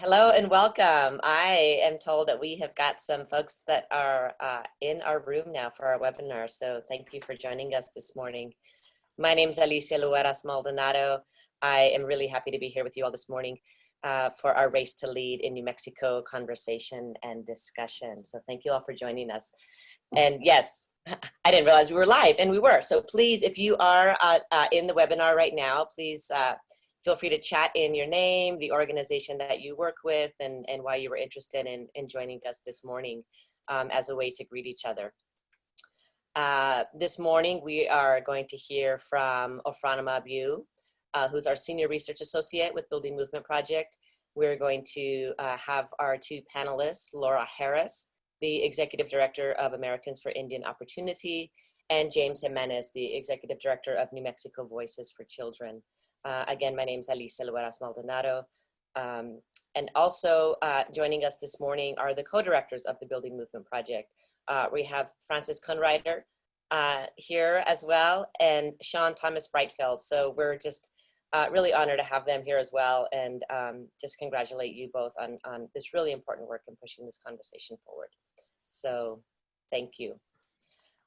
Hello and welcome. I am told that we have got some folks that are in our room now for our webinar, so thank you for joining us this morning. My name is Alicia Lueras Maldonado. I am really happy to be here with you all this morning for our Race to Lead in New Mexico conversation and discussion. So thank you all for joining us. And yes, I didn't realize we were live, and we were. So please, if you are in the webinar right now, please feel free to chat in your name, the organization that you work with, and why you were interested in joining us this morning as a way to greet each other. This morning, we are going to hear from Ofronama Biu, who's our Senior Research Associate with Building Movement Project. We're going to have our two panelists, Laura Harris, the Executive Director of Americans for Indian Opportunity, and James Jimenez, the Executive Director of New Mexico Voices for Children. Again, my name is Alicia Lueras Maldonado. And also joining us this morning are the co-directors of the Building Movement Project. We have Francis Kunreiter here as well, and Sean Thomas Brightfield. So we're just really honored to have them here as well, and just congratulate you both on this really important work in pushing this conversation forward. So thank you.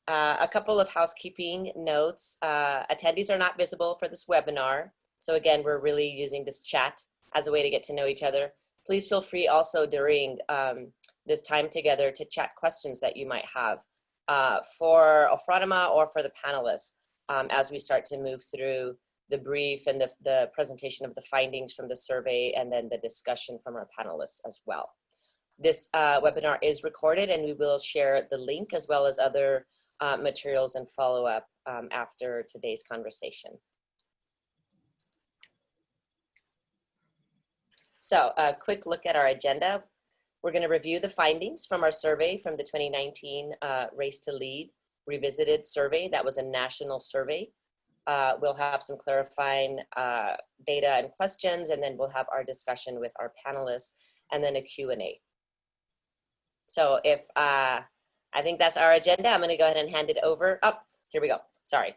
A couple of housekeeping notes. Attendees are not visible for this webinar. So again, we're really using this chat as a way to get to know each other. Please feel free also during this time together to chat questions that you might have for Ofronama or for the panelists as we start to move through the brief and the presentation of the findings from the survey, and then the discussion from our panelists as well. This webinar is recorded, and we will share the link as well as other materials and follow up after today's conversation. So a quick look at our agenda. We're going to review the findings from our survey from the 2019 Race to Lead Revisited survey. That was a national survey. We'll have some clarifying data and questions, and then we'll have our discussion with our panelists, and then a Q&A. So if I think that's our agenda, I'm going to go ahead and hand it over. Oh, here we go. Sorry.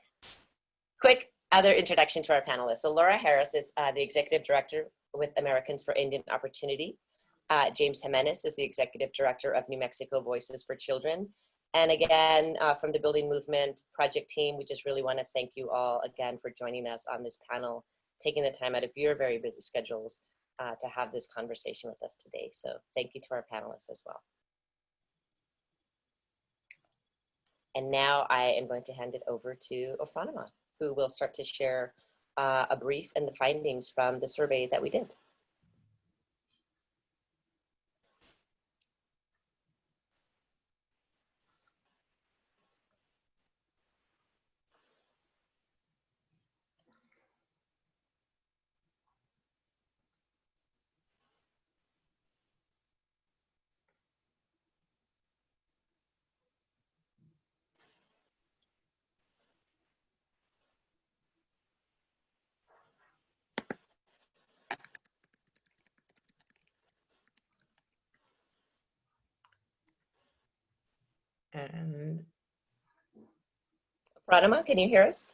Quick other introduction to our panelists. So Laura Harris is the Executive Director with Americans for Indian Opportunity. James Jimenez is the Executive Director of New Mexico Voices for Children. And again, from the Building Movement Project team, we just really want to thank you all again for joining us on this panel, taking the time out of your very busy schedules to have this conversation with us today. So thank you to our panelists as well. And now I am going to hand it over to Ofronama, who will start to share a brief and the findings from the survey that we did. And Ofronama, can you hear us?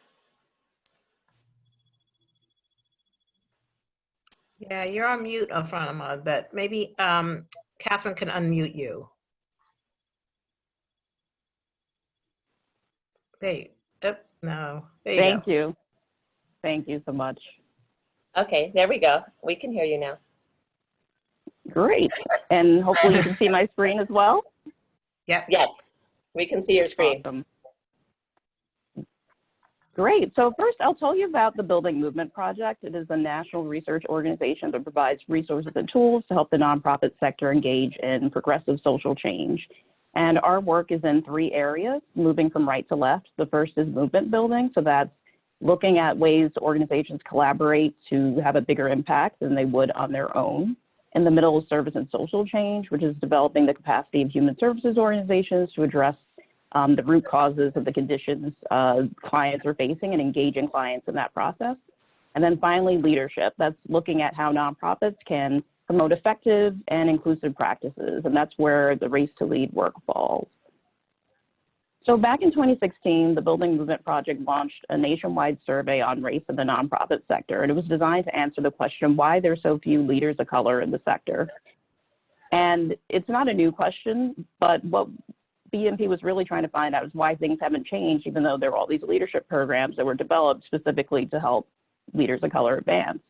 yeah, you're on mute, Ofronama, but maybe Catherine can unmute you. Hey, oh, no, there you Thank go. you. Thank you so much. Okay, there we go. We can hear you now. Great. And hopefully you can see my screen as well. Yep. Yes, we can see your screen. Awesome. Great. So first, I'll tell you about the Building Movement Project. It is a national research organization that provides resources and tools to help the nonprofit sector engage in progressive social change. And our work is in 3 areas, moving from right to left. The first is movement building. So that's looking at ways organizations collaborate to have a bigger impact than they would on their own. In the middle is service and social change, which is developing the capacity of human services organizations to address the root causes of the conditions clients are facing and engaging clients in that process. And then finally, leadership. That's looking at how nonprofits can promote effective and inclusive practices. And that's where the Race to Lead work falls. So back in 2016, the Building Movement Project launched a nationwide survey on race in the nonprofit sector, and it was designed to answer the question why there's so few leaders of color in the sector. And it's not a new question, but what BMP was really trying to find out is why things haven't changed, even though there are all these leadership programs that were developed specifically to help leaders of color advance.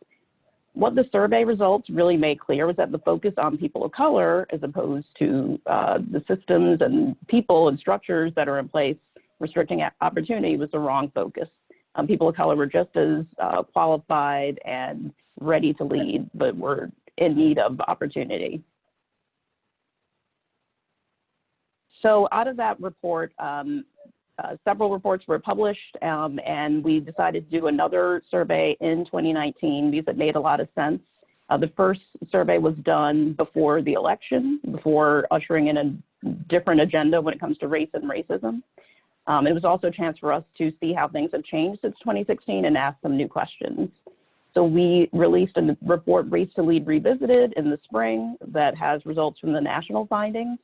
What the survey results really made clear was that the focus on people of color, as opposed to the systems and people and structures that are in place restricting opportunity, was the wrong focus. People of color were just as qualified and ready to lead, but were in need of opportunity. So out of that report, several reports were published, and we decided to do another survey in 2019 because it made a lot of sense. The first survey was done before the election, before ushering in a different agenda when it comes to race and racism. It was also a chance for us to see how things have changed since 2016 and ask some new questions. So we released a report, Race to Lead Revisited, in the spring that has results from the national findings.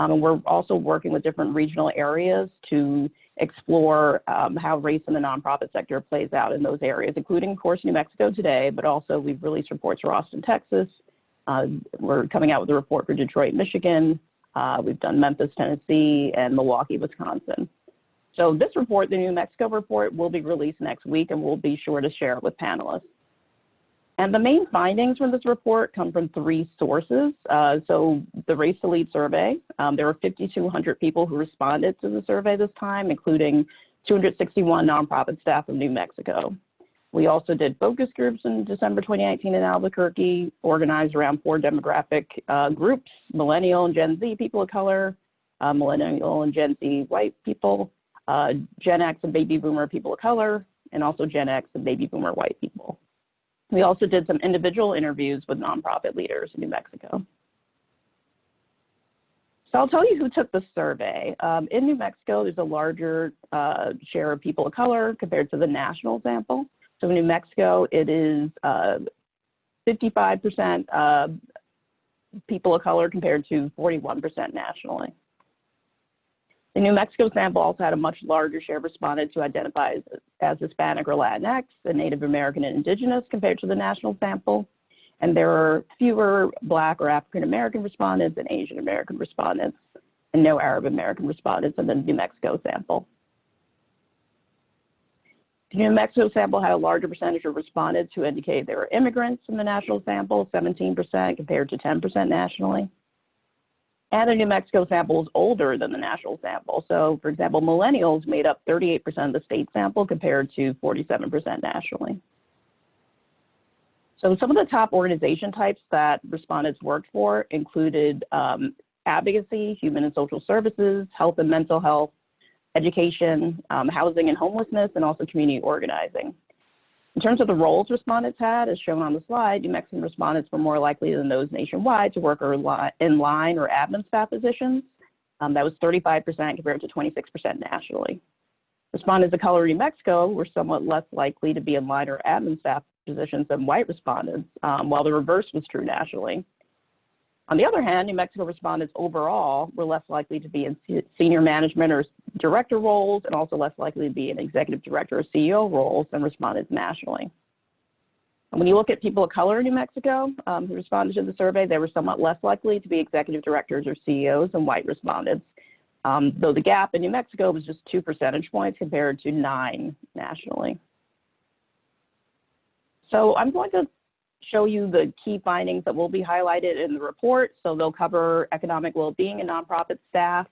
And we're also working with different regional areas to explore how race in the nonprofit sector plays out in those areas, including, of course, New Mexico today, but also we've released reports for Austin, Texas. We're coming out with a report for Detroit, Michigan. We've done Memphis, Tennessee, and Milwaukee, Wisconsin. So this report, the New Mexico report, will be released next week, and we'll be sure to share it with panelists. And the main findings from this report come from three sources. So the Race to Lead survey, there were 5,200 people who responded to the survey this time, including 261 nonprofit staff of New Mexico. We also did focus groups in December 2019 in Albuquerque, organized around 4 demographic groups: Millennial and Gen Z people of color, Millennial and Gen Z white people, Gen X and Baby Boomer people of color, and also Gen X and Baby Boomer white people. We also did some individual interviews with nonprofit leaders in New Mexico. So I'll tell you who took the survey. In New Mexico, there's a larger share of people of color compared to the national sample. So in New Mexico, it is 55% people of color compared to 41% nationally. The New Mexico sample also had a much larger share of respondents who identify as Hispanic or Latinx and Native American and Indigenous compared to the national sample. And there are fewer Black or African American respondents and Asian American respondents, and no Arab American respondents in the New Mexico sample. The New Mexico sample had a larger percentage of respondents who indicated they were immigrants in the national sample, 17% compared to 10% nationally. And the New Mexico sample is older than the national sample. So, for example, millennials made up 38% of the state sample compared to 47% nationally. So some of the top organization types that respondents worked for included advocacy, human and social services, health and mental health, education, housing and homelessness, and also community organizing. In terms of the roles respondents had, as shown on the slide, New Mexican respondents were more likely than those nationwide to work in line or admin staff positions. That was 35% compared to 26% nationally. Respondents of color in New Mexico were somewhat less likely to be in line or admin staff positions than white respondents, while the reverse was true nationally. On the other hand, New Mexico respondents overall were less likely to be in senior management or director roles, and also less likely to be in executive director or CEO roles than respondents nationally. And when you look at people of color in New Mexico who responded to the survey, they were somewhat less likely to be executive directors or CEOs than white respondents, though the gap in New Mexico was just 2 percentage points compared to 9 nationally. So I'm going to show you the key findings that will be highlighted in the report. So they'll cover economic well-being and nonprofit staff,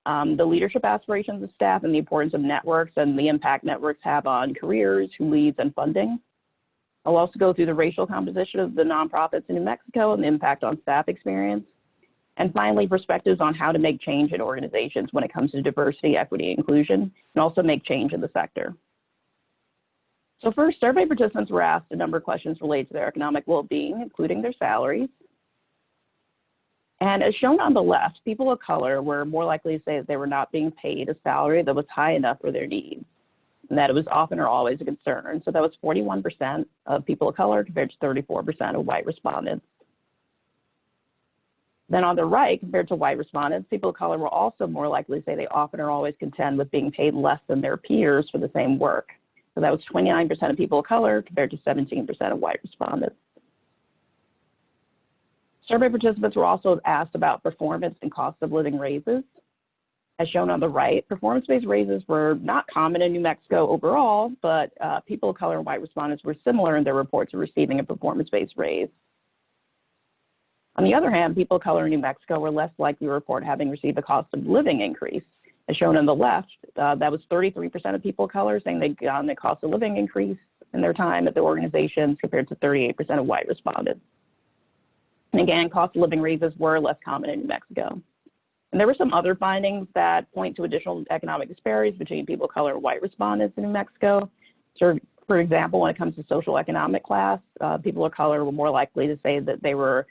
the leadership aspirations of staff, and the importance of networks and the impact networks have on careers, who leads, and funding. I'll also go through the racial composition of the nonprofits in New Mexico and the impact on staff experience. And finally, perspectives on how to make change in organizations when it comes to diversity, equity, inclusion, and also make change in the sector. So first, survey participants were asked a number of questions related to their economic well-being, including their salaries. And as shown on the left, people of color were more likely to say that they were not being paid a salary that was high enough for their needs, and that it was often or always a concern. So that was 41% of people of color compared to 34% of white respondents. Then on the right, compared to white respondents, people of color were also more likely to say they often or always contend with being paid less than their peers for the same work. So that was 29% of people of color compared to 17% of white respondents. Survey participants were also asked about performance and cost of living raises. As shown on the right, performance-based raises were not common in New Mexico overall, but people of color and white respondents were similar in their reports of receiving a performance-based raise. On the other hand, people of color in New Mexico were less likely to report having received a cost of living increase. As shown on the left, that was 33% of people of color saying they'd gotten a cost of living increase in their time at the organizations compared to 38% of white respondents. And again, cost of living raises were less common in New Mexico. And there were some other findings that point to additional economic disparities between people of color and white respondents in New Mexico. So, for example, when it comes to social economic class, people of color were more likely to say that they were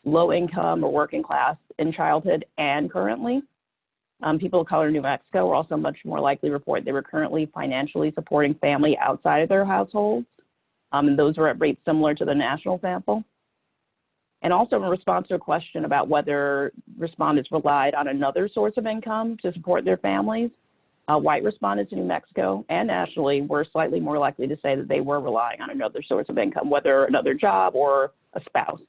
low income or working class in childhood and currently. People of color in New Mexico were also much more likely to report they were currently financially supporting family outside of their households. And those were at rates similar to the national sample. And also in response to a question about whether respondents relied on another source of income to support their families, white respondents in New Mexico and nationally were slightly more likely to say that they were relying on another source of income, whether another job or a spouse.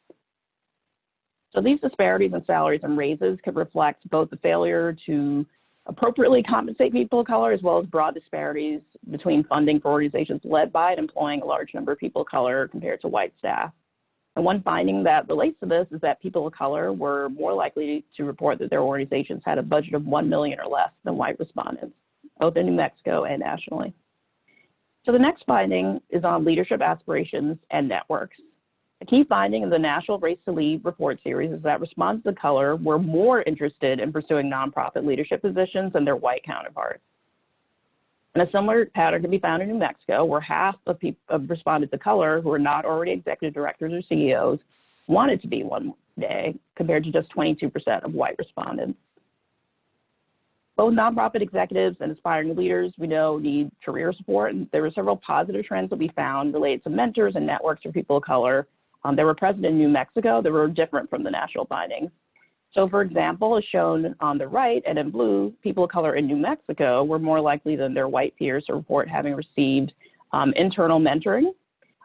So these disparities in salaries and raises could reflect both the failure to appropriately compensate people of color as well as broad disparities between funding for organizations led by and employing a large number of people of color compared to white staff. And one finding that relates to this is that people of color were more likely to report that their organizations had a budget of $1 million or less than white respondents, both in New Mexico and nationally. So the next finding is on leadership aspirations and networks. A key finding of the National Race to Lead report series is that respondents of color were more interested in pursuing nonprofit leadership positions than their white counterparts. And a similar pattern can be found in New Mexico, where half of respondents of color who are not already executive directors or CEOs wanted to be one day, compared to just 22% of white respondents. Both nonprofit executives and aspiring leaders we know need career support, and there were several positive trends that we found related to mentors and networks for people of color that were present in New Mexico that were different from the national findings. So for example, as shown on the right and in blue, people of color in New Mexico were more likely than their white peers to report having received internal mentoring.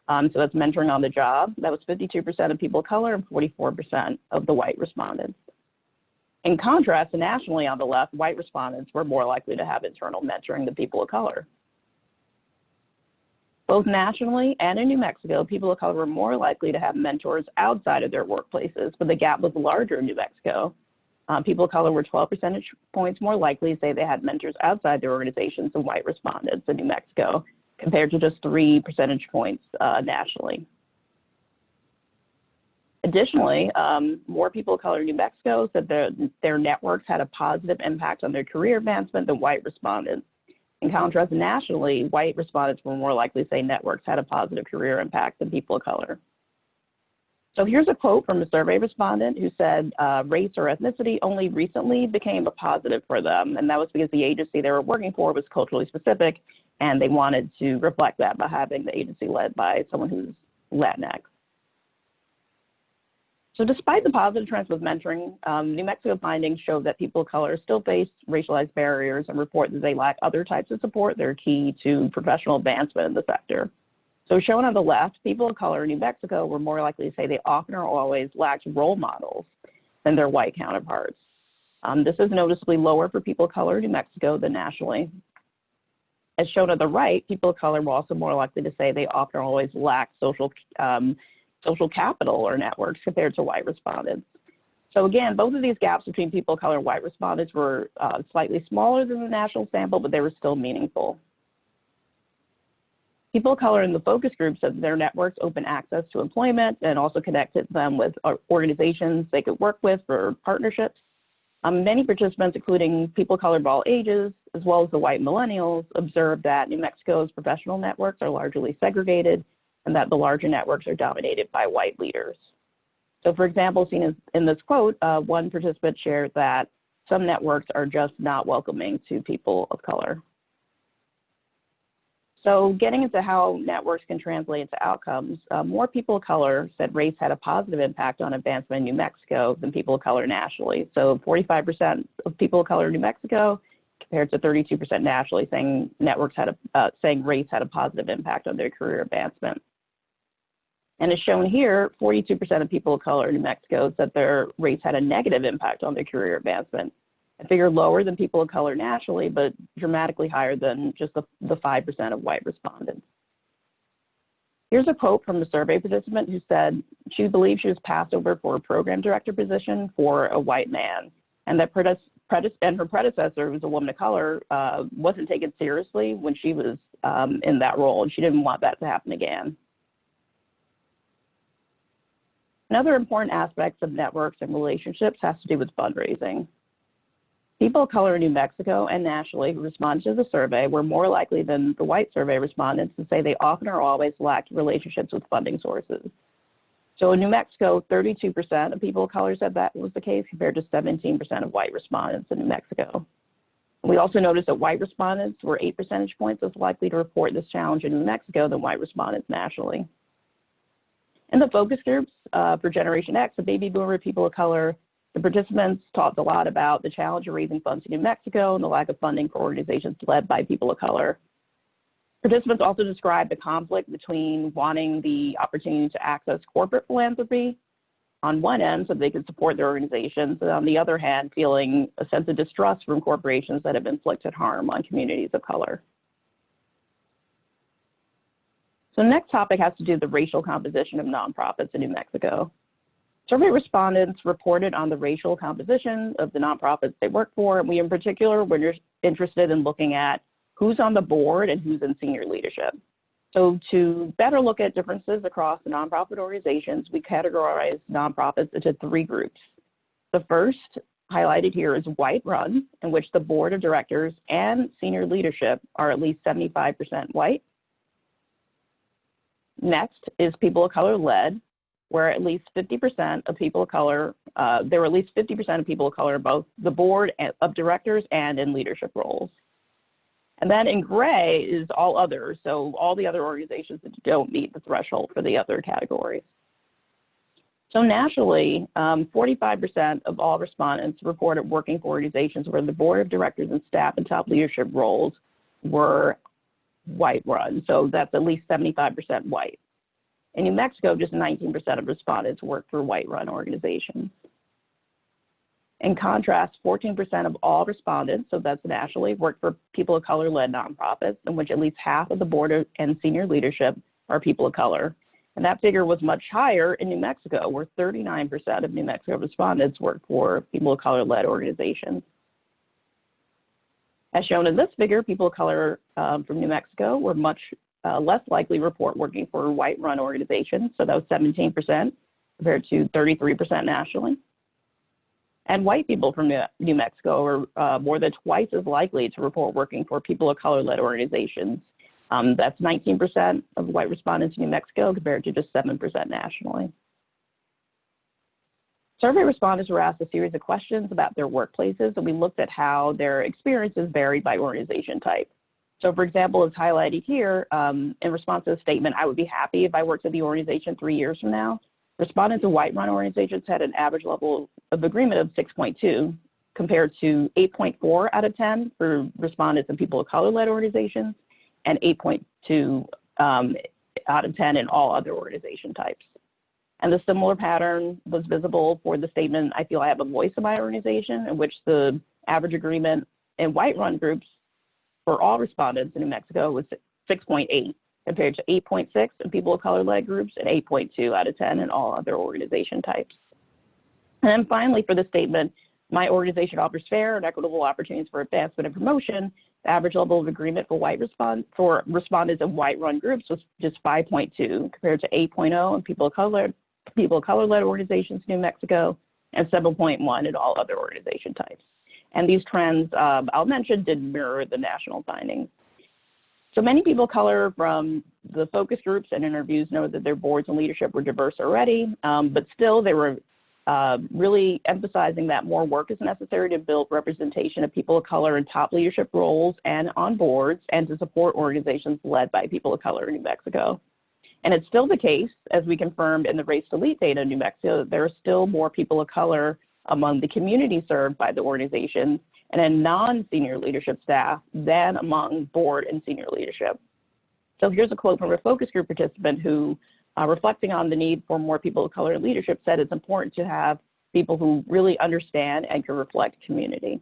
So that's mentoring on the job. That was 52% of people of color and 44% of the white respondents. In contrast, nationally on the left, white respondents were more likely to have internal mentoring than people of color. Both nationally and in New Mexico, people of color were more likely to have mentors outside of their workplaces, but the gap was larger in New Mexico. People of color were 12 percentage points more likely to say they had mentors outside their organizations than white respondents in New Mexico, compared to just 3 percentage points nationally. Additionally, more people of color in New Mexico said their networks had a positive impact on their career advancement than white respondents. In contrast, nationally, white respondents were more likely to say networks had a positive career impact than people of color. So here's a quote from a survey respondent who said race or ethnicity only recently became a positive for them, and that was because the agency they were working for was culturally specific, and they wanted to reflect that by having the agency led by someone who's Latinx. So despite the positive trends with mentoring, New Mexico findings show that people of color still face racialized barriers and report that they lack other types of support that are key to professional advancement in the sector. So shown on the left, people of color in New Mexico were more likely to say they often or always lacked role models than their white counterparts. This is noticeably lower for people of color in New Mexico than nationally. As shown on the right, people of color were also more likely to say they often or always lack social capital or networks compared to white respondents. So again, both of these gaps between people of color and white respondents were slightly smaller than the national sample, but they were still meaningful. People of color in the focus group said their networks open access to employment and also connected them with organizations they could work with for partnerships. Many participants, including people of color of all ages, as well as the white millennials, observed that New Mexico's professional networks are largely segregated and that the larger networks are dominated by white leaders. So for example, seen in this quote, one participant shared that some networks are just not welcoming to people of color. So getting into how networks can translate into outcomes, more people of color said race had a positive impact on advancement in New Mexico than people of color nationally. So 45% of people of color in New Mexico compared to 32% nationally saying saying race had a positive impact on their career advancement. And as shown here, 42% of people of color in New Mexico said their race had a negative impact on their career advancement, a figure lower than people of color nationally, but dramatically higher than just the 5% of white respondents. Here's a quote from a survey participant who said she believed she was passed over for a program director position for a white man, and that her predecessor, who was a woman of color, wasn't taken seriously when she was in that role, and she didn't want that to happen again. Another important aspect of networks and relationships has to do with fundraising. People of color in New Mexico and nationally who responded to the survey were more likely than the white survey respondents to say they often or always lacked relationships with funding sources. So in New Mexico, 32% of people of color said that was the case compared to 17% of white respondents in New Mexico. We also noticed that white respondents were 8 percentage points less likely to report this challenge in New Mexico than white respondents nationally. In the focus groups for Generation X, the baby boomer people of color, the participants talked a lot about the challenge of raising funds in New Mexico and the lack of funding for organizations led by people of color. Participants also described the conflict between wanting the opportunity to access corporate philanthropy on one end so they could support their organizations, and on the other hand, feeling a sense of distrust from corporations that have inflicted harm on communities of color. So the next topic has to do with the racial composition of nonprofits in New Mexico. Survey respondents reported on the racial composition of the nonprofits they work for, and we in particular were interested in looking at who's on the board and who's in senior leadership. So to better look at differences across the nonprofit organizations, we categorized nonprofits into 3 groups. The first, highlighted here, is white-run, in which the board of directors and senior leadership are at least 75% white. Next is people of color led, where at least 50% of people of color, there were at least 50% of people of color, both the board of directors and in leadership roles. And then in gray is all others, so all the other organizations that don't meet the threshold for the other categories. So nationally, 45% of all respondents reported working for organizations where the board of directors and staff and top leadership roles were white-run, so that's at least 75% white. In New Mexico, just 19% of respondents work for white-run organizations. In contrast, 14% of all respondents, so that's nationally, work for people of color-led nonprofits, in which at least half of the board and senior leadership are people of color. And that figure was much higher in New Mexico, where 39% of New Mexico respondents work for people of color-led organizations. As shown in this figure, people of color from New Mexico were much less likely to report working for white-run organizations, so that was 17% compared to 33% nationally. And white people from New Mexico are more than twice as likely to report working for people of color-led organizations. That's 19% of white respondents in New Mexico compared to just 7% nationally. Survey respondents were asked a series of questions about their workplaces, and we looked at how their experiences varied by organization type. So for example, as highlighted here, in response to the statement, I would be happy if I worked at the organization 3 years from now, respondents of white-run organizations had an average level of agreement of 6.2 compared to 8.4 out of 10 for respondents and people of color-led organizations and 8.2 out of 10 in all other organization types. And the similar pattern was visible for the statement, I feel I have a voice in my organization, in which the average agreement in white-run groups for all respondents in New Mexico was 6.8, compared to 8.6 in people of color-led groups and 8.2 out of 10 in all other organization types. And then finally, for the statement, my organization offers fair and equitable opportunities for advancement and promotion, the average level of agreement for respondents in white-run groups was just 5.2, compared to 8.0 in people of color-led organizations in New Mexico and 7.1 in all other organization types. And these trends, I'll mention, did mirror the national findings. So many people of color from the focus groups and interviews know that their boards and leadership were diverse already, but still they were really emphasizing that more work is necessary to build representation of people of color in top leadership roles and on boards, and to support organizations led by people of color in New Mexico. And it's still the case, as we confirmed in the Race to Lead data in New Mexico, that there are still more people of color among the community served by the organizations and in non-senior leadership staff than among board and senior leadership. So here's a quote from a focus group participant who, reflecting on the need for more people of color in leadership, said it's important to have people who really understand and can reflect community.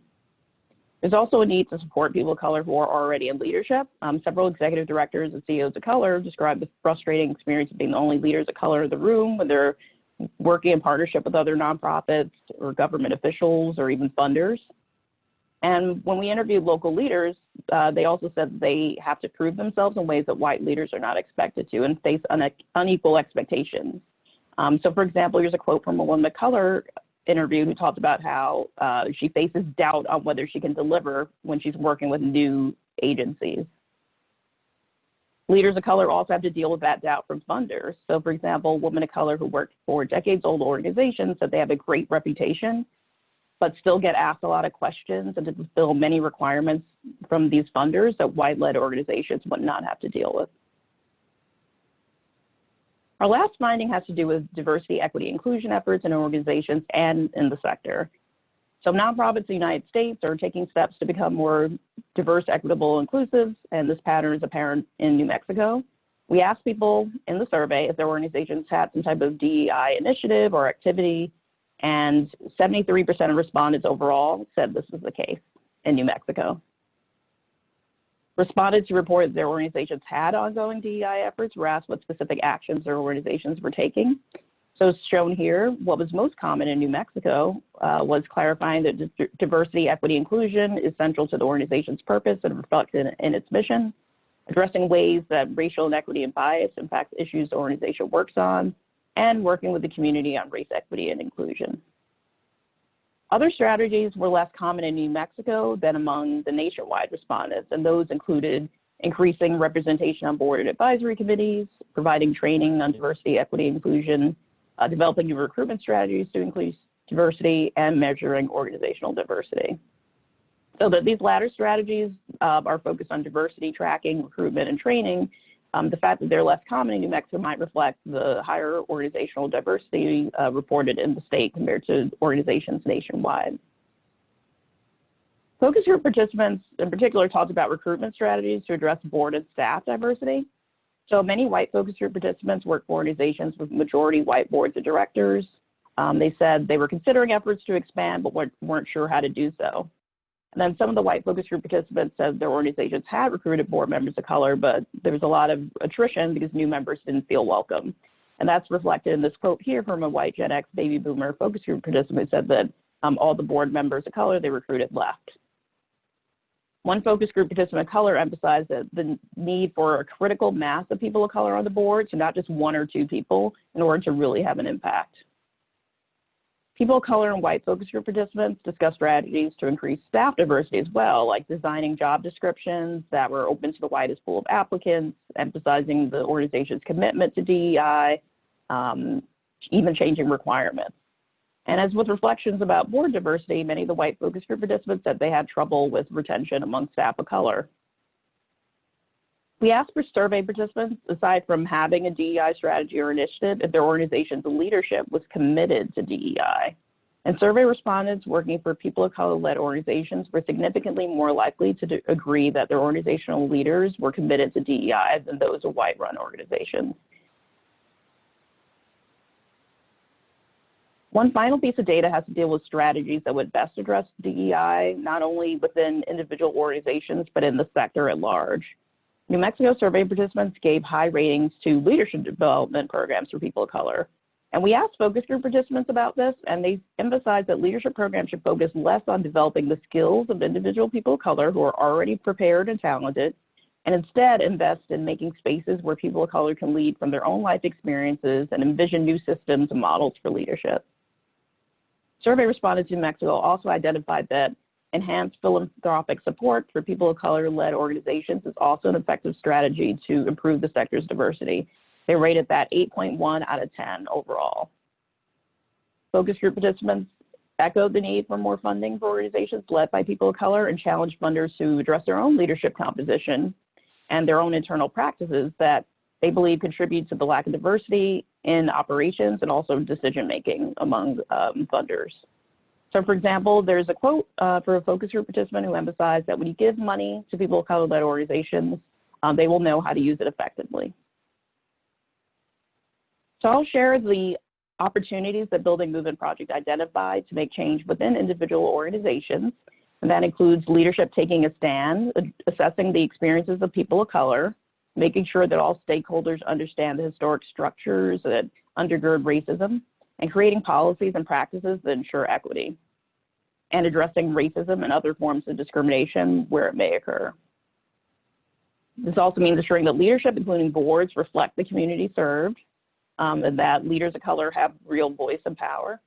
There's also a need to support people of color who are already in leadership. Several executive directors and CEOs of color described the frustrating experience of being the only leaders of color in the room when they're working in partnership with other nonprofits or government officials or even funders. And when we interviewed local leaders, they also said that they have to prove themselves in ways that white leaders are not expected to and face unequal expectations. So for example, here's a quote from a woman of color interview who talked about how she faces doubt on whether she can deliver when she's working with new agencies. Leaders of color also have to deal with that doubt from funders. So for example, women of color who work for decades-old organizations said they have a great reputation, but still get asked a lot of questions and to fulfill many requirements from these funders that white-led organizations would not have to deal with. Our last finding has to do with diversity, equity, inclusion efforts in organizations and in the sector. So nonprofits in the United States are taking steps to become more diverse, equitable, inclusive, and this pattern is apparent in New Mexico. We asked people in the survey if their organizations had some type of DEI initiative or activity, and 73% of respondents overall said this is the case in New Mexico. Respondents who reported their organizations had ongoing DEI efforts were asked what specific actions their organizations were taking. So as shown here, what was most common in New Mexico was clarifying that diversity, equity, inclusion is central to the organization's purpose and reflected in its mission, addressing ways that racial inequity and bias impact issues the organization works on, and working with the community on race, equity, and inclusion. Other strategies were less common in New Mexico than among the nationwide respondents, and those included increasing representation on board and advisory committees, providing training on diversity, equity, inclusion, developing new recruitment strategies to increase diversity, and measuring organizational diversity. So that these latter strategies are focused on diversity tracking, recruitment, and training. The fact that they're less common in New Mexico might reflect the higher organizational diversity reported in the state compared to organizations nationwide. Focus group participants in particular talked about recruitment strategies to address board and staff diversity. So many white focus group participants work for organizations with majority white boards of directors. They said they were considering efforts to expand, but weren't sure how to do so. And then some of the white focus group participants said their organizations had recruited board members of color, but there was a lot of attrition because new members didn't feel welcome. And that's reflected in this quote here from a white Gen X baby boomer focus group participant who said that all the board members of color they recruited left. One focus group participant of color emphasized that the need for a critical mass of people of color on the board, so not just one or two people, in order to really have an impact. People of color and white focus group participants discussed strategies to increase staff diversity as well, like designing job descriptions that were open to the widest pool of applicants, emphasizing the organization's commitment to DEI, even changing requirements. And as with reflections about board diversity, many of the white focus group participants said they had trouble with retention among staff of color. We asked for survey participants, aside from having a DEI strategy or initiative, if their organization's leadership was committed to DEI. And survey respondents working for people of color-led organizations were significantly more likely to agree that their organizational leaders were committed to DEI than those of white-run organizations. One final piece of data has to deal with strategies that would best address DEI, not only within individual organizations, but in the sector at large. New Mexico survey participants gave high ratings to leadership development programs for people of color. And we asked focus group participants about this, and they emphasized that leadership programs should focus less on developing the skills of individual people of color who are already prepared and talented, and instead invest in making spaces where people of color can lead from their own life experiences and envision new systems and models for leadership. Survey respondents in New Mexico also identified that enhanced philanthropic support for people of color-led organizations is also an effective strategy to improve the sector's diversity. They rated that 8.1 out of 10 overall. Focus group participants echoed the need for more funding for organizations led by people of color and challenged funders to address their own leadership composition and their own internal practices that they believe contribute to the lack of diversity in operations and also decision-making among funders. So for example, there's a quote for a focus group participant who emphasized that when you give money to people of color-led organizations, they will know how to use it effectively. So I'll share the opportunities that Building Movement Project identified to make change within individual organizations. And that includes leadership taking a stand, assessing the experiences of people of color, making sure that all stakeholders understand the historic structures that undergird racism, and creating policies and practices that ensure equity, and addressing racism and other forms of discrimination where it may occur. This also means ensuring that leadership, including boards, reflect the community served, and that leaders of color have real voice and power.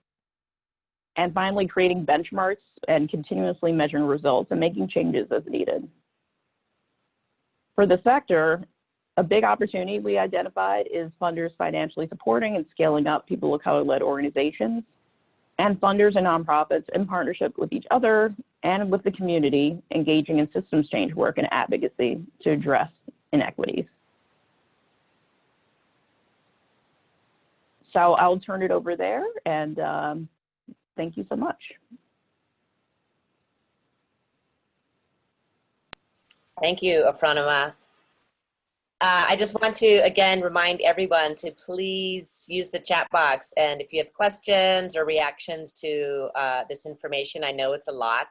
And finally, creating benchmarks and continuously measuring results and making changes as needed. For the sector, a big opportunity we identified is funders financially supporting and scaling up people of color-led organizations, and funders and nonprofits in partnership with each other and with the community engaging in systems change work and advocacy to address inequities. So I'll turn it over there, and thank you so much. Thank you, Ofronama. I just want to, again, remind everyone to please use the chat box. And if you have questions or reactions to this information, I know it's a lot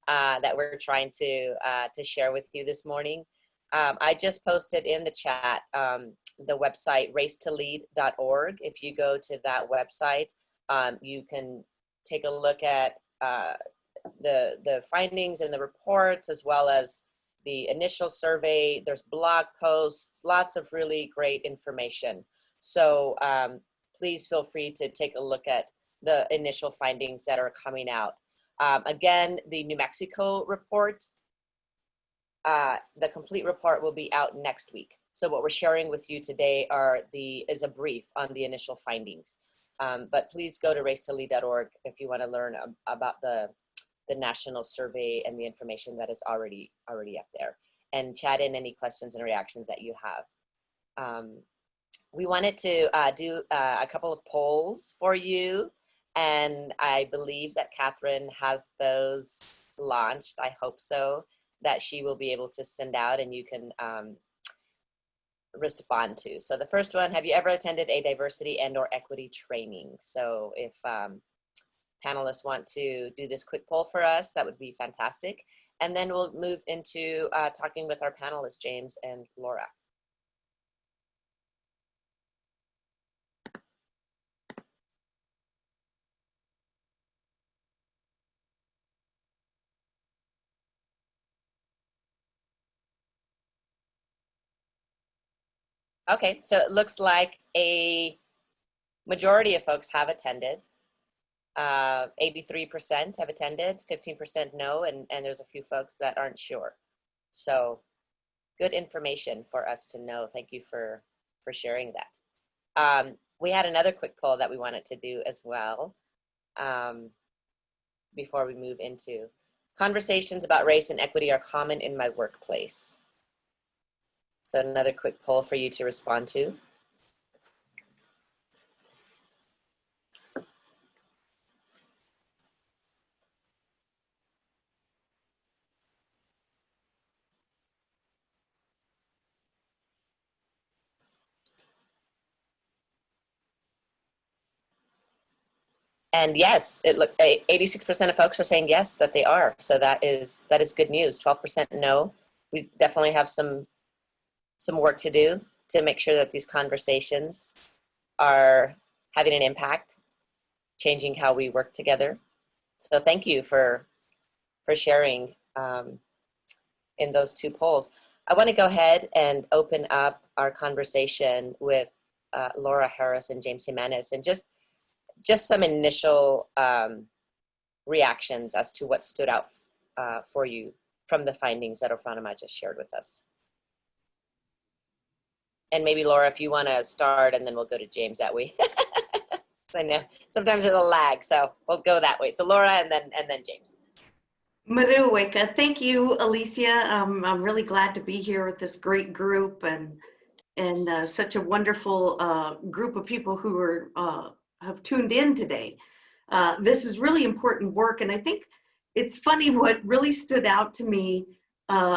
that we're trying to share with you this morning. I just posted in the chat the website racetolead.org. If you go to that website, you can take a look at the findings and the reports, as well as the initial survey. There's blog posts, lots of really great information. So please feel free to take a look at the initial findings that are coming out. Again, the New Mexico report, the complete report will be out next week. So what we're sharing with you today is a brief on the initial findings. But please go to racetolead.org if you want to learn about the national survey and the information that is already up there, and chat in any questions and reactions that you have. We wanted to do a couple of polls for you, and I believe that Catherine has those launched. I hope so, that she will be able to send out and you can respond to. So the first one, have you ever attended a diversity and/or equity training? So if panelists want to do this quick poll for us, that would be fantastic. And then we'll move into talking with our panelists, James and Laura. Okay, so it looks like a majority of folks have attended. 83% have attended, 15% no, and there's a few folks that aren't sure. So good information for us to know. Thank you for sharing that. We had another quick poll that we wanted to do as well before we move into conversations about race and equity are common in my workplace. So another quick poll for you to respond to. And yes, 86% of folks are saying yes, that they are. So that is good news. 12% no. We definitely have some work to do to make sure that these conversations are having an impact, changing how we work together. So thank you for sharing in those two polls. I want to go ahead and open up our conversation with Laura Harris and James Jimenez, and just some initial reactions as to what stood out for you from the findings that Ofronama just shared with us. And maybe Laura, if you want to start, and then we'll go to James that way. I know sometimes there's a lag, so we'll go that way. So Laura and then James. Maruweka, thank you, Alicia. I'm really glad to be here with this great group and such a wonderful group of people who are have tuned in today. This is really important work, and I think it's funny what really stood out to me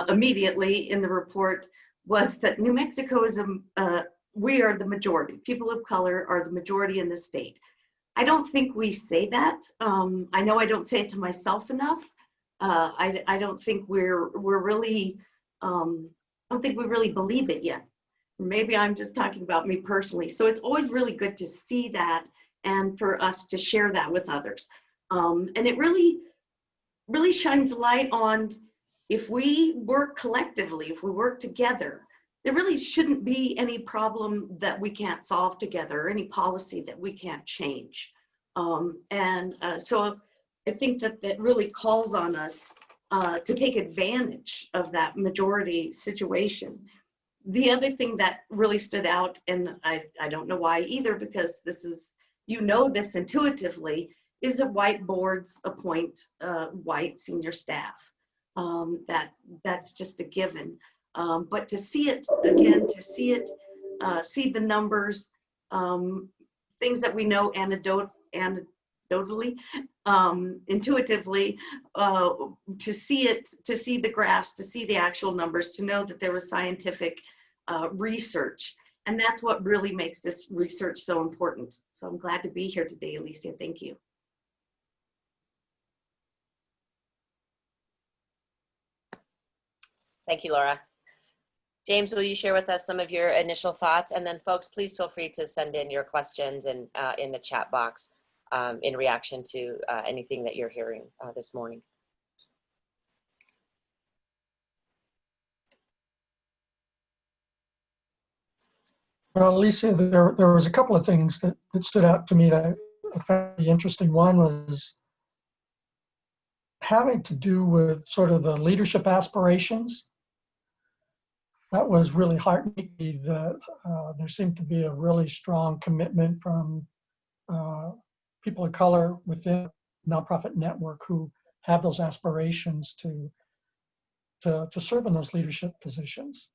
immediately in the report was that New Mexico is we are the majority. People of color are the majority in the state. I don't think we say that. I know I don't say it to myself enough. I don't think we're really, I don't think we really believe it yet. Maybe I'm just talking about me personally. So it's always really good to see that and for us to share that with others. And it really shines light on if we work collectively, if we work together, there really shouldn't be any problem that we can't solve together, or any policy that we can't change. So I think that really calls on us to take advantage of that majority situation. The other thing that really stood out, and I don't know why either, because this is, you know this intuitively, is that white boards appoint white senior staff. That's just a given. But to see it again, see the numbers, things that we know anecdotally, intuitively, to see the graphs, to see the actual numbers, to know that there was scientific research. And that's what really makes this research so important. So I'm glad to be here today, Alicia. Thank you. Thank you, Laura. James, will you share with us some of your initial thoughts? And then folks, please feel free to send in your questions and in the chat box in reaction to anything that you're hearing this morning. Well, Alicia, there was a couple of things that stood out to me that I found really interesting. One was having to do with sort of the leadership aspirations. That was really heartening. That there seemed to be a really strong commitment from people of color within the nonprofit network who have those aspirations to serve in those leadership positions.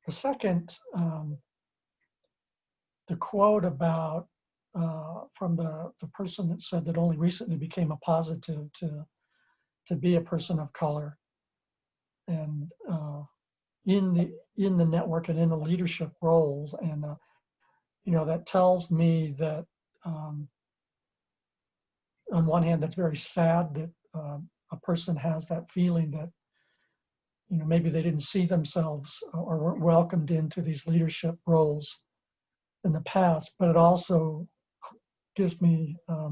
The second, the quote about from the person that said that only recently became a positive to be a person of color, and in the network and in the leadership roles, and you know, that tells me that on one hand, that's very sad that a person has that feeling that, you know, maybe they didn't see themselves or weren't welcomed into these leadership roles in the past, but it also gives me a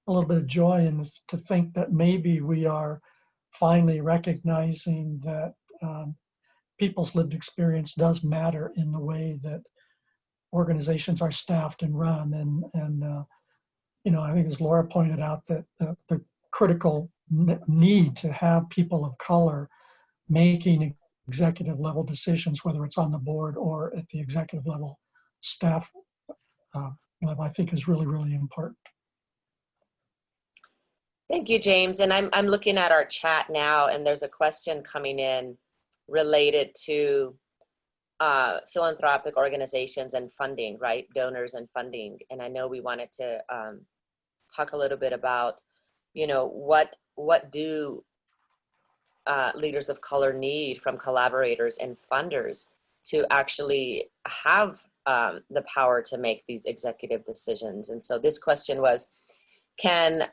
little bit of joy in this, to think that maybe we are finally recognizing that people's lived experience does matter in the way that organizations are staffed and run. And you know, I think as Laura pointed out, that the critical need to have people of color making executive level decisions, whether it's on the board or at the executive level staff level, I think is really, really important. Thank you, James. And I'm looking at our chat now, and there's a question coming in related to philanthropic organizations and funding, right? Donors and funding. And I know we wanted to talk a little bit about, you know, what do leaders of color need from collaborators and funders to actually have the power to make these executive decisions. And so this question was, can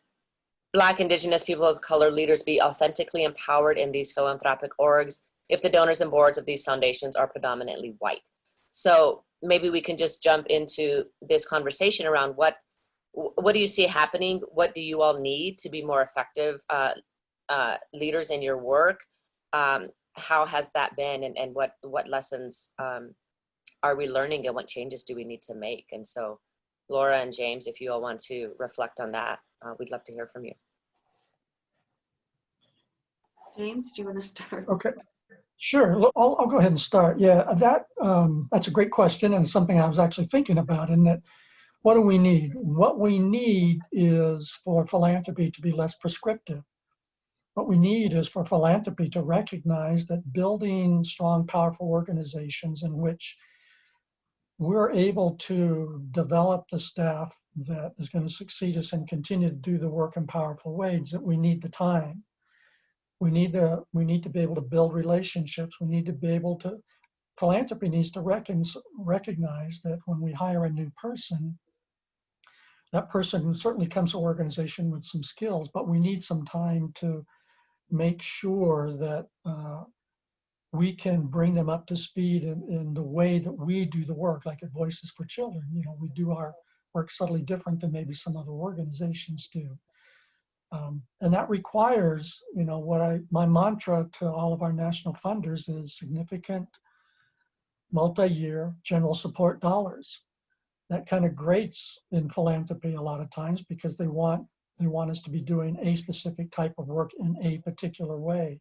Black, Indigenous, people of color leaders be authentically empowered in these philanthropic orgs if the donors and boards of these foundations are predominantly white? So maybe we can just jump into this conversation around what do you see happening? What do you all need to be more effective leaders in your work? How has that been, and what lessons are we learning, and what changes do we need to make? And so Laura and James, if you all want to reflect on that, we'd love to hear from you. James, do you want to start? Okay, sure. I'll go ahead and start. Yeah, that's a great question, and something I was actually thinking about, in that what do we need? What we need is for philanthropy to be less prescriptive. What we need is for philanthropy to recognize that building strong, powerful organizations in which we're able to develop the staff that is going to succeed us and continue to do the work in powerful ways, that we need the time. We need to be able to build relationships. We need to be able to, philanthropy needs to recognize that when we hire a new person, that person certainly comes to our organization with some skills, but we need some time to make sure that we can bring them up to speed in the way that we do the work, like at Voices for Children. You know, we do our work subtly different than maybe some other organizations do. And that requires, you know, my mantra to all of our national funders is significant multi-year general support dollars. That kind of grates in philanthropy a lot of times because they want us to be doing a specific type of work in a particular way.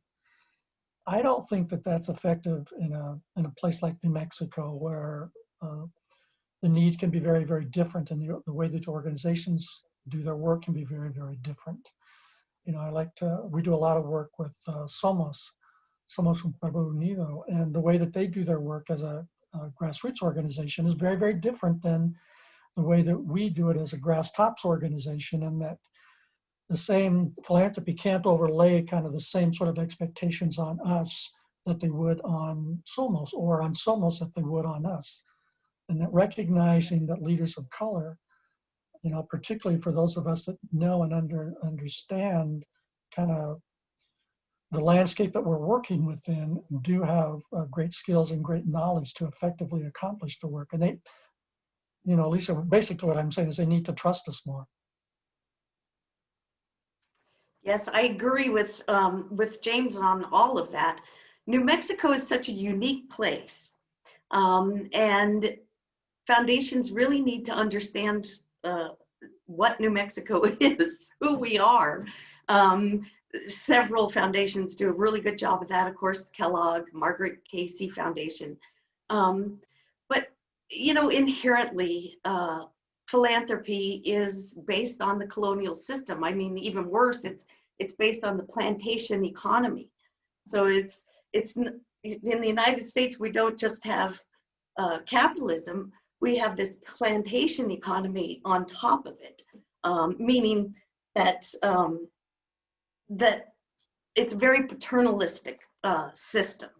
I don't think that that's effective in a place like New Mexico, where the needs can be very, very different, and the way that organizations do their work can be very, very different. You know, we do a lot of work with Somos Un Pueblo Unido, and the way that they do their work as a grassroots organization is very, very different than the way that we do it as a grass tops organization, and that the same philanthropy can't overlay kind of the same sort of expectations on us that they would on Somos, or on Somos that they would on us. And that recognizing that leaders of color, you know, particularly for those of us that know and understand kind of the landscape that we're working within, do have great skills and great knowledge to effectively accomplish the work. And they, you know, Lisa, basically what I'm saying is they need to trust us more. Yes, I agree with James on all of that. New Mexico is such a unique place, and foundations really need to understand what New Mexico is, who we are. Several foundations do a really good job of that. Of course, Kellogg, Margaret Casey Foundation. But, you know, inherently, philanthropy is based on the colonial system. I mean, even worse, it's based on the plantation economy. So it's in the United States, we don't just have capitalism, we have this plantation economy on top of it, meaning that that it's a very paternalistic system.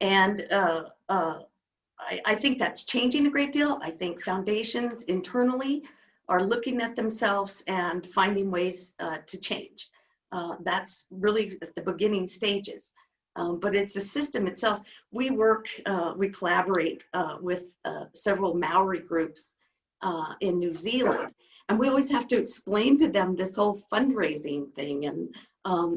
And I think that's changing a great deal. I think foundations internally are looking at themselves and finding ways to change. That's really at the beginning stages. But it's a system itself. We collaborate with several Maori groups in New Zealand. And we always have to explain to them this whole fundraising thing and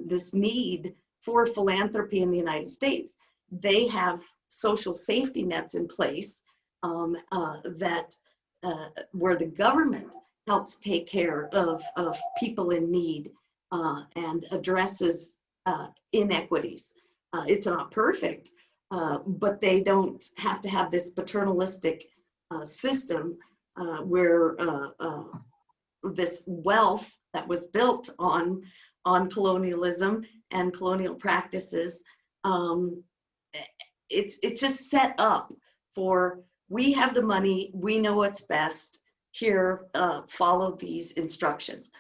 this need for philanthropy in the United States. They have social safety nets in place that where the government helps take care of people in need and addresses inequities. It's not perfect, but they don't have to have this paternalistic system where this wealth that was built on colonialism and colonial practices, it's just set up for, we have the money, we know what's best, here, follow these instructions.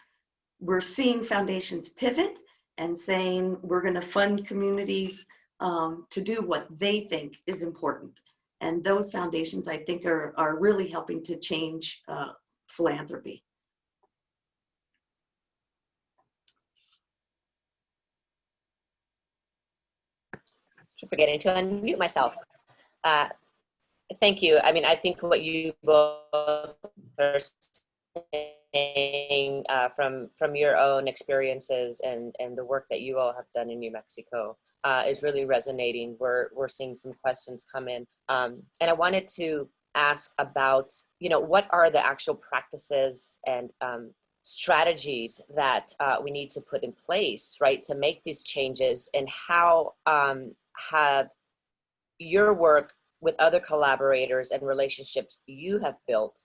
We're seeing foundations pivot and saying we're going to fund communities to do what they think is important. And those foundations, I think, are really helping to change philanthropy. Keep forgetting to unmute myself. Thank you. I mean, I think what you both are saying from your own experiences and the work that you all have done in New Mexico is really resonating. We're seeing some questions come in. And I wanted to ask about, you know, what are the actual practices and strategies that we need to put in place, right, to make these changes, and how have your work with other collaborators and relationships you have built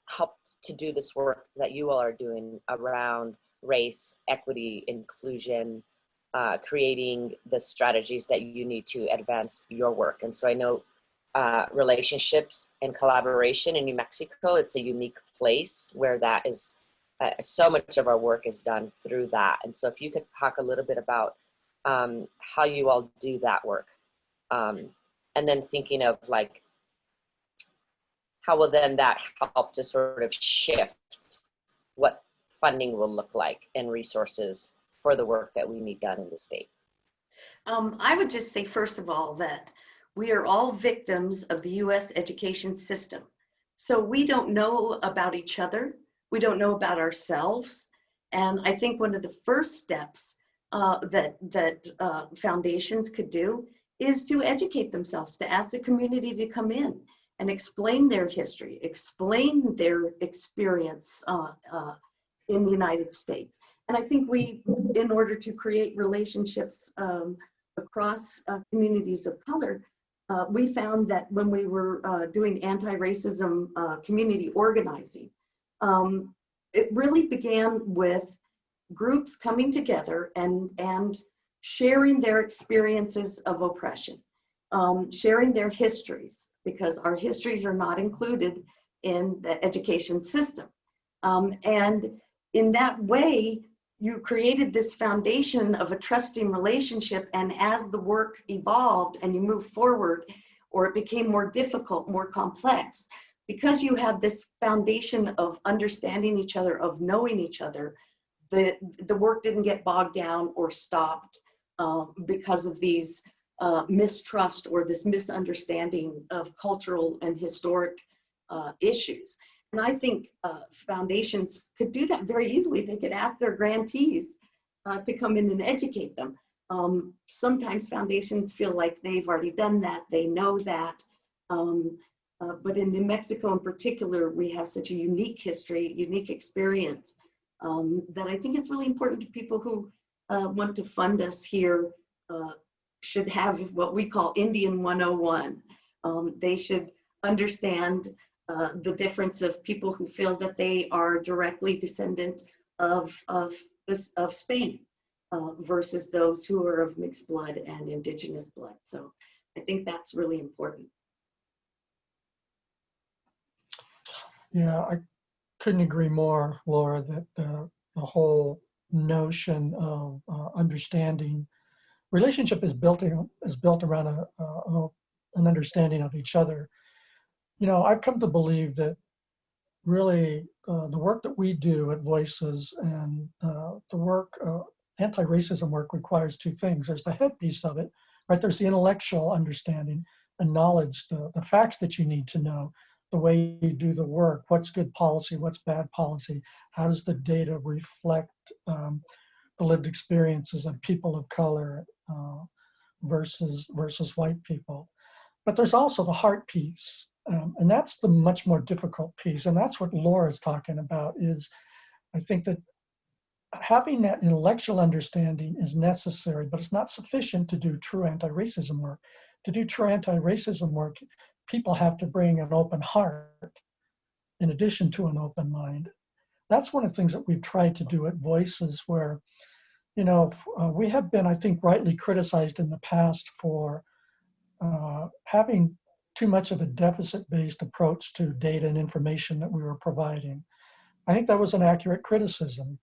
helped to do this work that you all are doing around race, equity, inclusion, creating the strategies that you need to advance your work. And so I know relationships and collaboration in New Mexico, it's a unique place where that is, so much of our work is done through that. And so if you could talk a little bit about how you all do that work. And then thinking of like, how will then that help to sort of shift what funding will look like and resources for the work that we need done in the state? I would just say, first of all, that we are all victims of the US education system. So we don't know about each other. We don't know about ourselves. And I think one of the first steps that foundations could do is to educate themselves, to ask the community to come in and explain their history, explain their experience in the United States. And I think we, in order to create relationships across communities of color, we found that when we were doing anti-racism community organizing, it really began with groups coming together and sharing their experiences of oppression, sharing their histories, because our histories are not included in the education system. And in that way, you created this foundation of a trusting relationship, and as the work evolved and you moved forward, or it became more difficult, more complex, because you had this foundation of understanding each other, of knowing each other, the work didn't get bogged down or stopped because of these mistrust or this misunderstanding of cultural and historic issues. And I think foundations could do that very easily. They could ask their grantees to come in and educate them. Sometimes foundations feel like they've already done that, they know that. But in New Mexico in particular, we have such a unique history, unique experience, that I think it's really important to people who want to fund us here should have what we call Indian 101. They should understand the difference of people who feel that they are directly descendant of Spain versus those who are of mixed blood and indigenous blood. So I think that's really important. Yeah, I couldn't agree more, Laura, that the whole notion of understanding relationship is built around an understanding of each other. You know, I've come to believe that really the work that we do at Voices and the work, anti-racism work, requires two things. There's the head piece of it, right? There's the intellectual understanding and knowledge, the facts that you need to know, the way you do the work, what's good policy, what's bad policy, how does the data reflect the lived experiences of people of color versus white people. But there's also the heart piece. And that's the much more difficult piece. And that's what Laura's talking about is, I think that having that intellectual understanding is necessary, but it's not sufficient to do true anti-racism work. To do true anti-racism work, people have to bring an open heart in addition to an open mind. That's one of the things that we've tried to do at Voices, where, you know, we have been, I think, rightly criticized in the past for having too much of a deficit-based approach to data and information that we were providing. I think that was an accurate criticism,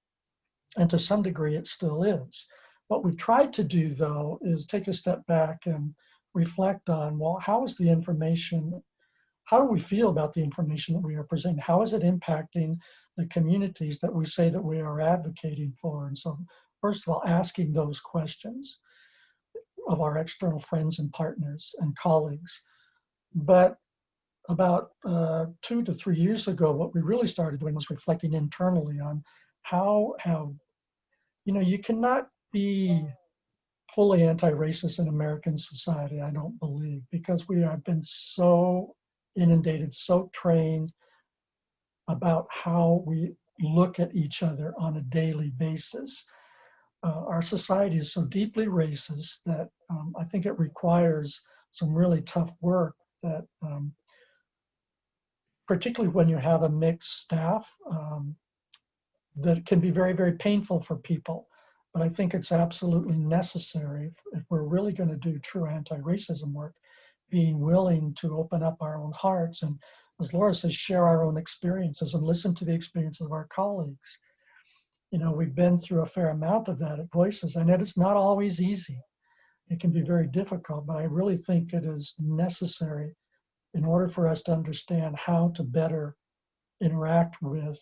and to some degree it still is. What we've tried to do, though, is take a step back and reflect on, well, how is the information, how do we feel about the information that we are presenting? How is it impacting the communities that we say that we are advocating for? And so, first of all, asking those questions of our external friends and partners and colleagues. But about 2 to 3 years ago, what we really started doing was reflecting internally on how, you know, you cannot be fully anti-racist in American society, I don't believe, because we have been so inundated, so trained about how we look at each other on a daily basis. Our society is so deeply racist that I think it requires some really tough work that particularly when you have a mixed staff, that can be very, very painful for people. But I think it's absolutely necessary if we're really going to do true anti-racism work, being willing to open up our own hearts and, as Laura says, share our own experiences and listen to the experiences of our colleagues. You know, we've been through a fair amount of that at Voices, and it's not always easy. It can be very difficult, but I really think it is necessary in order for us to understand how to better interact with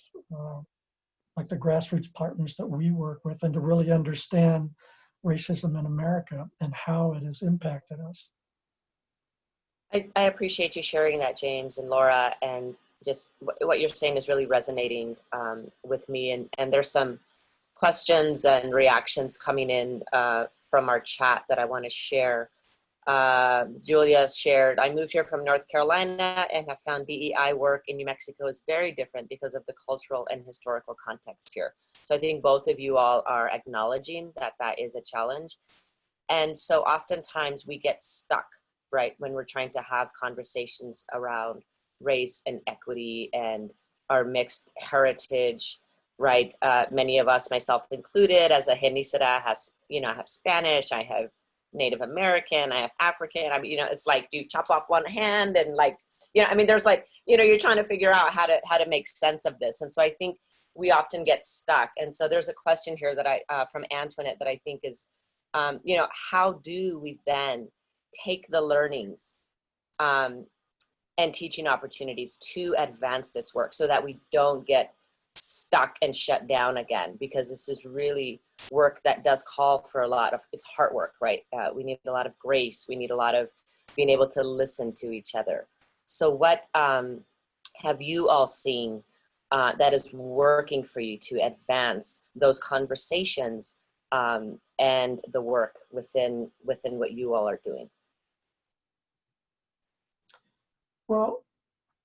like the grassroots partners that we work with, and to really understand racism in America and how it has impacted us. I appreciate you sharing that, James and Laura, and just what you're saying is really resonating with me. And there's some questions and reactions coming in from our chat that I want to share. Julia shared, I moved here from North Carolina and have found BEI work in New Mexico is very different because of the cultural and historical context here. So I think both of you all are acknowledging that that is a challenge. And so oftentimes we get stuck, right, when we're trying to have conversations around race and equity and our mixed heritage, right? Many of us, myself included, as a Genisera, has, you know, I have Spanish, I have Native American, I have African. I mean, you know, it's like, do you chop off one hand and like, you know, I mean, there's like, you know, you're trying to figure out how to make sense of this. And so I think we often get stuck. And so there's a question here that from Antoinette that I think is, you know, how do we then take the learnings and teaching opportunities to advance this work so that we don't get stuck and shut down again, because this is really work that does call for a lot of, it's heart work, right? We need a lot of grace. We need a lot of being able to listen to each other. So what have you all seen that is working for you to advance those conversations and the work within what you all are doing? Well,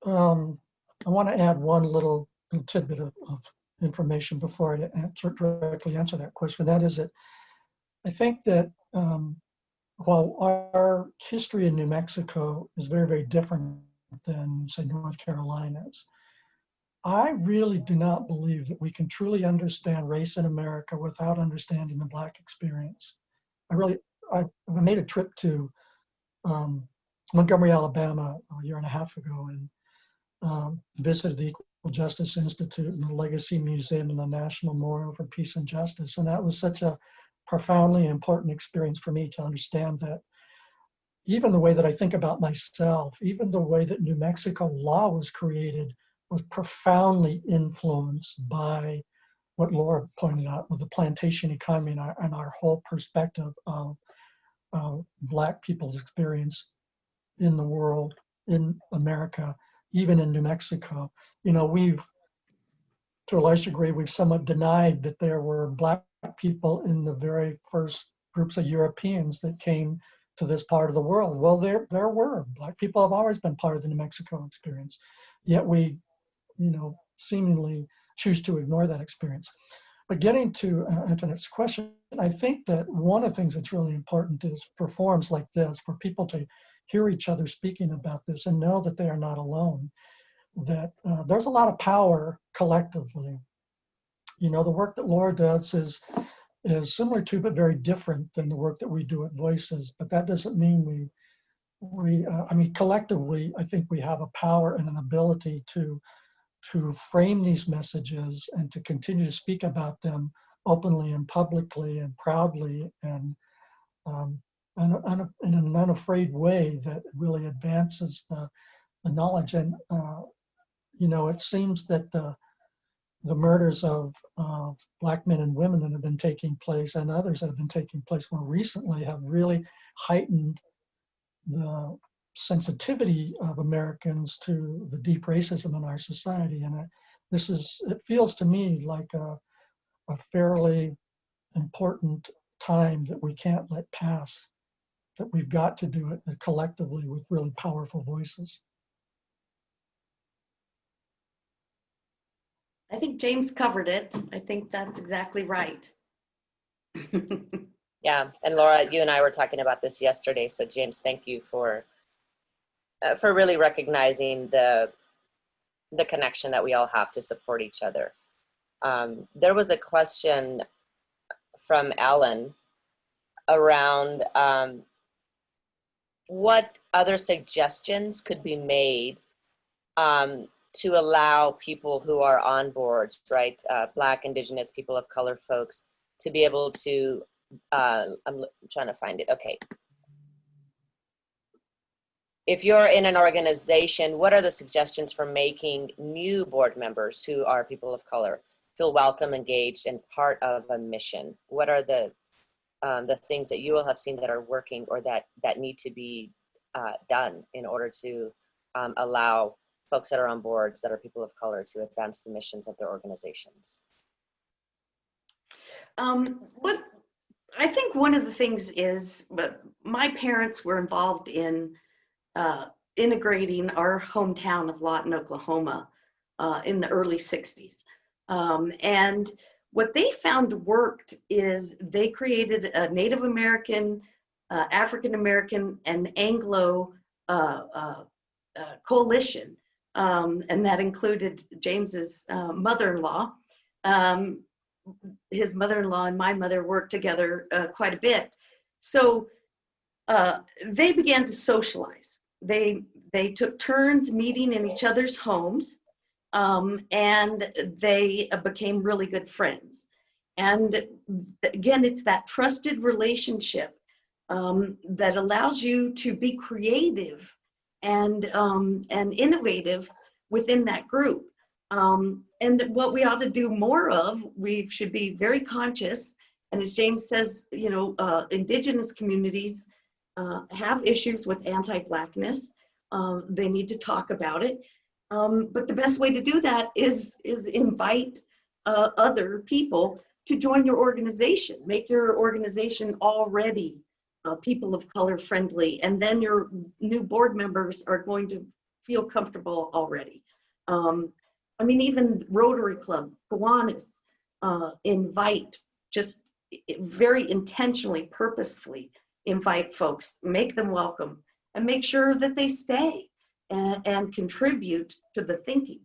I want to add one little tidbit of information before I directly answer that question. That is that I think that while our history in New Mexico is very, very different than, say, North Carolina's, I really do not believe that we can truly understand race in America without understanding the Black experience. I made a trip to Montgomery, Alabama a year and a half ago, and visited the Equal Justice Institute and the Legacy Museum and the National Memorial for Peace and Justice. And that was such a profoundly important experience for me to understand that even the way that I think about myself, even the way that New Mexico law was created was profoundly influenced by what Laura pointed out with the plantation economy and our whole perspective of Black people's experience in the world, in America, even in New Mexico. You know, to a large degree, we've somewhat denied that there were Black people in the very first groups of Europeans that came to this part of the world. Well, there were. Black people have always been part of the New Mexico experience, yet we, you know, seemingly choose to ignore that experience. But getting to Antoinette's question, I think that one of the things that's really important is for forums like this, for people to hear each other speaking about this and know that they are not alone, that there's a lot of power collectively. You know, the work that Laura does is similar to, but very different than the work that we do at Voices. But that doesn't mean I mean, collectively, I think we have a power and an ability to frame these messages and to continue to speak about them openly and publicly and proudly and in an unafraid way that really advances the knowledge. And you know, it seems that the murders of Black men and women that have been taking place and others that have been taking place more recently have really heightened the sensitivity of Americans to the deep racism in our society. And it feels to me like a fairly important time that we can't let pass, that we've got to do it collectively with really powerful voices. I think James covered it. I think that's exactly right. Yeah, and Laura, you and I were talking about this yesterday. So James, thank you for really recognizing the the connection that we all have to support each other. There was a question from Ellen around what other suggestions could be made to allow people who are on boards, right, Black, Indigenous, people of color folks, to be able to, I'm trying to find it, okay. If you're in an organization, what are the suggestions for making new board members who are people of color feel welcome, engaged, and part of a mission? What are the things that you will have seen that are working or that need to be done in order to allow folks that are on boards that are people of color to advance the missions of their organizations? What I think one of the things is, but my parents were involved in integrating our hometown of Lawton, Oklahoma in the early 60s. And what they found worked is they created a Native American, African American, and Anglo coalition. And that included James's mother-in-law. His mother-in-law and my mother worked together quite a bit. So they began to socialize. They took turns meeting in each other's homes, and they became really good friends. And again, it's that trusted relationship that allows you to be creative and innovative within that group. And what we ought to do more of, we should be very conscious. And as James says, you know, Indigenous communities have issues with anti-Blackness. They need to talk about it. But the best way to do that is invite other people to join your organization. Make your organization already people of color friendly, and then your new board members are going to feel comfortable already. I mean, even Rotary Club, Kiwanis, invite, just very intentionally, purposefully invite folks, make them welcome, and make sure that they stay and contribute to the thinking.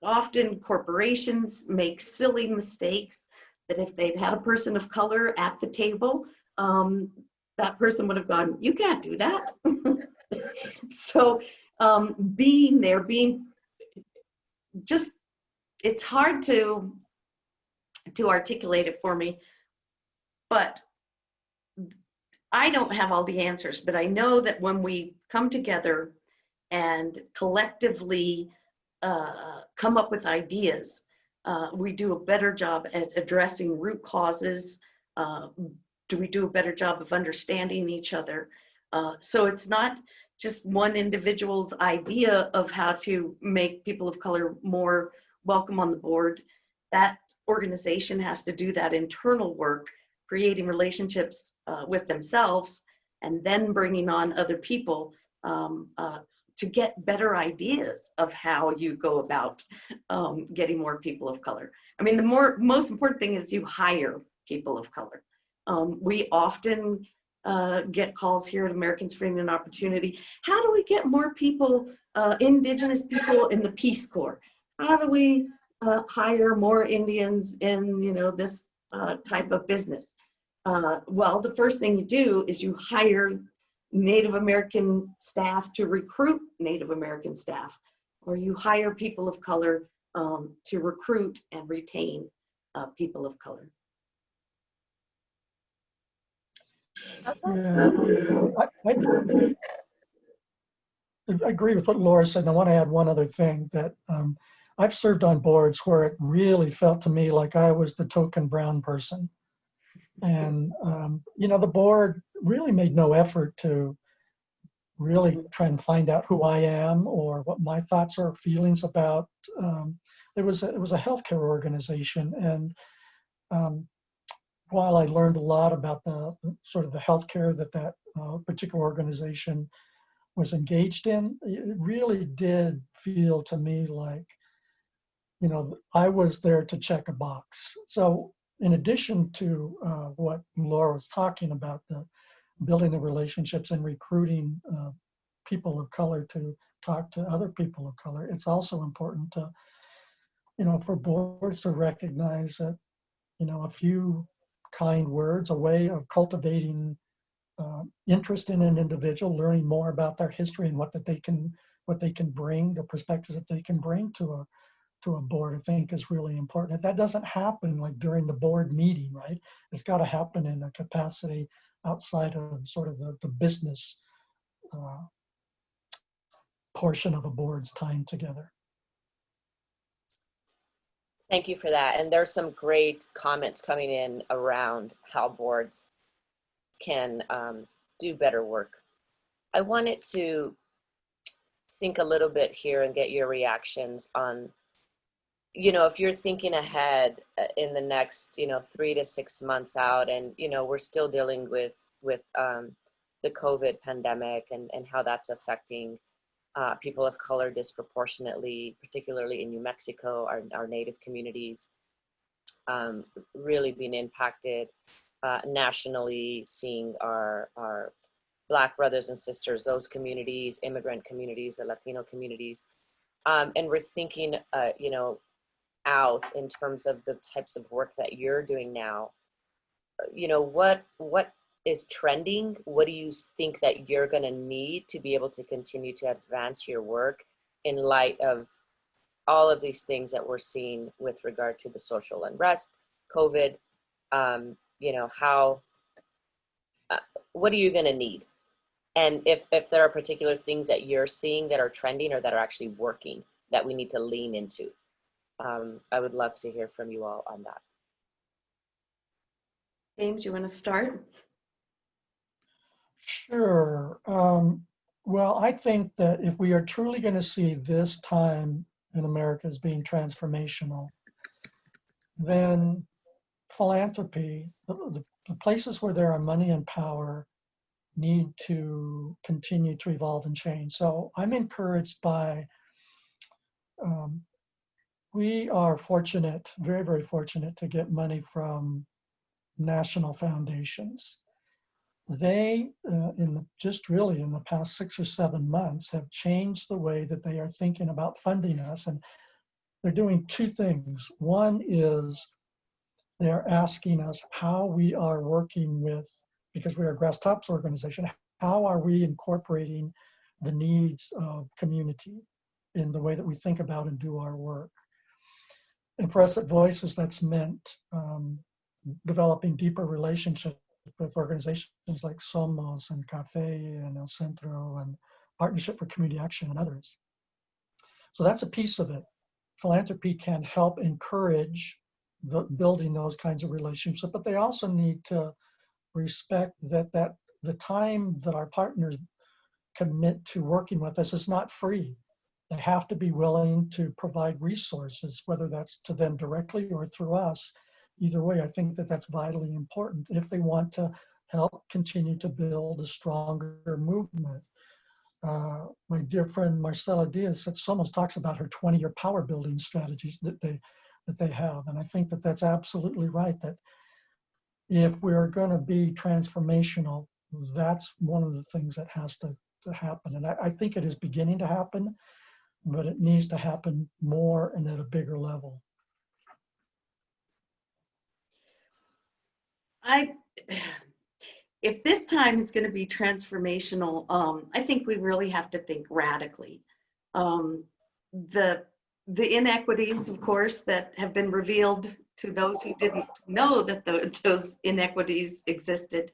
Often corporations make silly mistakes that if they'd had a person of color at the table, that person would have gone, you can't do that. So being there, just, it's hard to articulate it for me, but I don't have all the answers, but I know that when we come together and collectively come up with ideas, we do a better job at addressing root causes. Do we do a better job of understanding each other? So it's not just one individual's idea of how to make people of color more welcome on the board. That organization has to do that internal work, creating relationships with themselves, and then bringing on other people to get better ideas of how you go about getting more people of color. I mean, the most important thing is you hire people of color. We often get calls here at Americans for Indian Opportunity. How do we get more people, Indigenous people in the Peace Corps? How do we hire more Indians in, you know, this type of business? Well, the first thing you do is you hire Native American staff to recruit Native American staff, or you hire people of color to recruit and retain people of color. Yeah, I agree with what Laura said. And I want to add one other thing, that I've served on boards where it really felt to me like I was the token brown person. And, you know, the board really made no effort to really try and find out who I am or what my thoughts or feelings about. It was a healthcare organization, and while I learned a lot about the sort of the healthcare that particular organization was engaged in, it really did feel to me like, you know, I was there to check a box. So in addition to what Laura was talking about, the building the relationships and recruiting people of color to talk to other people of color. It's also important to, for boards to recognize that, a few kind words, a way of cultivating interest in an individual, learning more about their history and what they can bring, the perspectives that they can bring to a board, I think is really important. That doesn't happen like during the board meeting, right? It's got to happen in a capacity outside of sort of the business portion of a board's time together. Thank you for that. And there's some great comments coming in around how boards can do better work. I wanted to think a little bit here and get your reactions on, if you're thinking ahead in the next, 3 to 6 months out, and, we're still dealing with the COVID pandemic and how that's affecting people of color disproportionately, particularly in New Mexico, our Native communities, really being impacted nationally, seeing our Black brothers and sisters, those communities, immigrant communities, the Latino communities, and we're thinking, out in terms of the types of work that you're doing now. What is trending? What do you think that you're going to need to be able to continue to advance your work in light of all of these things that we're seeing with regard to the social unrest, COVID? What are you going to need? And if there are particular things that you're seeing that are trending or that are actually working that we need to lean into, I would love to hear from you all on that. James, you want to start? Sure. Well, I think that if we are truly going to see this time in America as being transformational, then philanthropy, the places where there are money and power, need to continue to evolve and change. So I'm encouraged by, we are fortunate, very, very fortunate to get money from national foundations. They, just really in the past 6 or 7 months, have changed the way that they are thinking about funding us. And they're doing two things. One is they're asking us how we are working with, because we are a grass tops organization, how are we incorporating the needs of community in the way that we think about and do our work. And for us at Voices, that's meant developing deeper relationships with organizations like Somos and Cafe and El Centro and Partnership for Community Action and others. So that's a piece of it. Philanthropy can help encourage building those kinds of relationships, but they also need to respect that the time that our partners commit to working with us is not free. They have to be willing to provide resources, whether that's to them directly or through us. Either way, I think that that's vitally important if they want to help continue to build a stronger movement. My dear friend Marcela Diaz almost talks about her 20-year power building strategies that they have, and I think that that's absolutely right. That if we're going to be transformational, that's one of the things that has to happen, and I think it is beginning to happen, but it needs to happen more and at a bigger level. If this time is going to be transformational, I think we really have to think radically. The inequities, of course, that have been revealed to those who didn't know that those inequities existed,